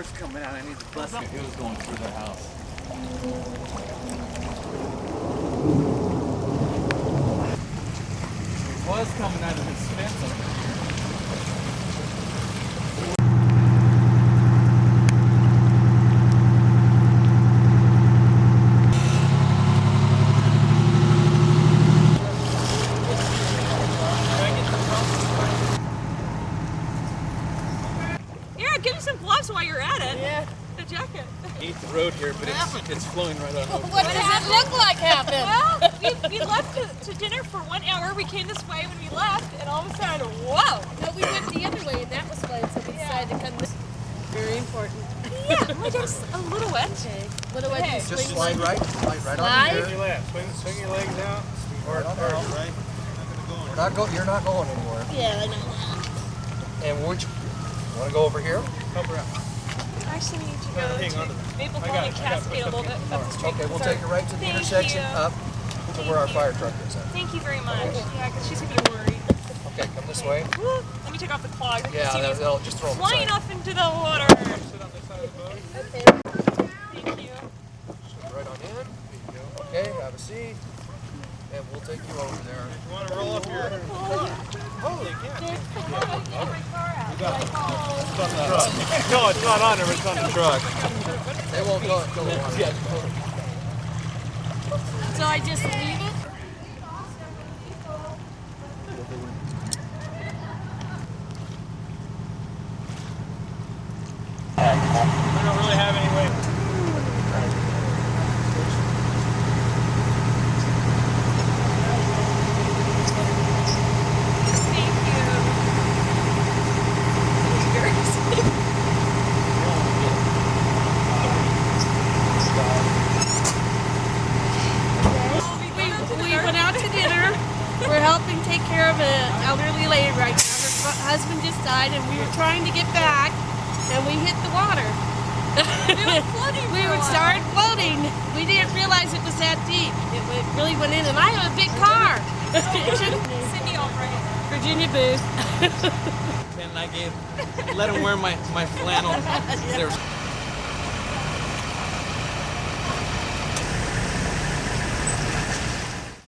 water's coming out. I need to bust it. It was going through their house. It was coming out of his fence. Give me some gloves while you're at it. Yeah. The jacket. Eat the road here, but it's flowing right on over. What does it look like happened? Well, we left to dinner for 1 hour. We came this way when we left, and all of a sudden, whoa! No, we went the other way, and that was fine, so we decided to come this. Very important. Yeah, my dog's a little wet. Okay. What do I do? Just slide right Slide? on here. Swing your legs out. Or right? You're not going anywhere. Yeah, I know. And which? Want to go over here? Help her out. I actually need to go Hang on to to Maple I Hill got and it. Cascade a little bit up the street. Okay, we'll Sorry. take you right to the Thank intersection you. up to where our fire truck is at. Thank you very much. Yeah, because she's going to be worried. Okay, come this way. Woo. Let me take off the clogs. I can Yeah, see these that'll just throw them flying aside. off into the water. Sit on this side of the boat. Okay. Thank you. Right on in. Okay, have a seat. And we'll take you over there. You want to roll up your car? Holy cow. No, it's not on there, it's on the truck. They won't go until the water. So I just leave it? We don't really have any way. We went out to dinner. We're helping take care of an elderly lady right now. Her husband just died, and we were trying to get back, and we hit the water. We were floating. We would start floating. We didn't realize it was that deep. It really went in, and I have a big car. Cindy Albright. Virginia Booth. And I let him wear my flannel. There's